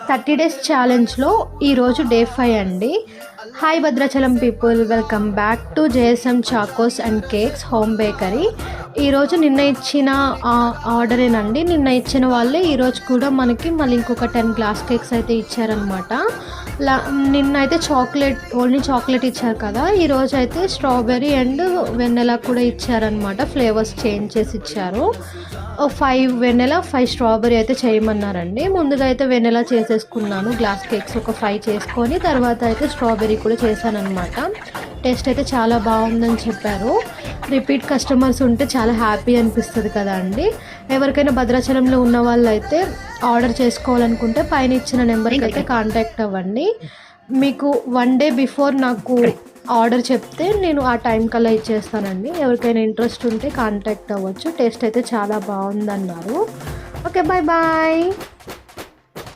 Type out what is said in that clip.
30 days ఛాలెంజ్లో ఈరోజు day 5 అండి. Hi Bhadrachalam people, welcome back to JSM Chocos and cakes home bakery. ఈరోజు నిన్న ఇచ్చిన ఆర్డరేనండి. నిన్న ఇచ్చిన వాళ్ళే ఈరోజు కూడా మనకి మళ్ళీ ఇంకొక 10 గ్లాస్ కేక్స్ అయితే ఇచ్చారనమాట. నిన్న అయితే ఓన్లీ చాక్లెట్ ఇచ్చారు కదా, ఈరోజు అయితే స్ట్రాబెర్రీ అండ్ వెన్నెలా కూడా ఇచ్చారనమాట. ఫ్లేవర్స్ చేంజ్ చేసి ఇచ్చారు. 5 వెన్నెలా 5 స్ట్రాబెర్రీ అయితే చేయమన్నారండి. ముందుగా అయితే వెన్నెలా చేసేసుకున్నాను, గ్లాస్ కేక్స్ ఒక 5 చేసుకొని తర్వాత అయితే స్ట్రాబెర్రీ కూడా చేశానమాట. టేస్ట్ అయితే చాలా బాగుందని చెప్పారు. రిపీట్ కస్టమర్స్ ఉంటే చాలా హ్యాపీ అనిపిస్తుంది కదా అండి. ఎవరికైనా భద్రాచలంలో ఉన్న వాళ్ళు అయితే ఆర్డర్ చేసుకోవాలనుకుంటే పైన ఇచ్చిన నెంబర్కి అయితే కాంటాక్ట్ అవ్వండి. మీకు 1 డే బిఫోర్ నాకు ఆర్డర్ చెప్తే నేను ఆ టైం కల్లా ఇచ్చేస్తానండి. ఎవరికైనా ఇంట్రెస్ట్ ఉంటే కాంటాక్ట్ అవ్వచ్చు. టేస్ట్ అయితే చాలా బాగుందన్నారు. Okay, bye bye.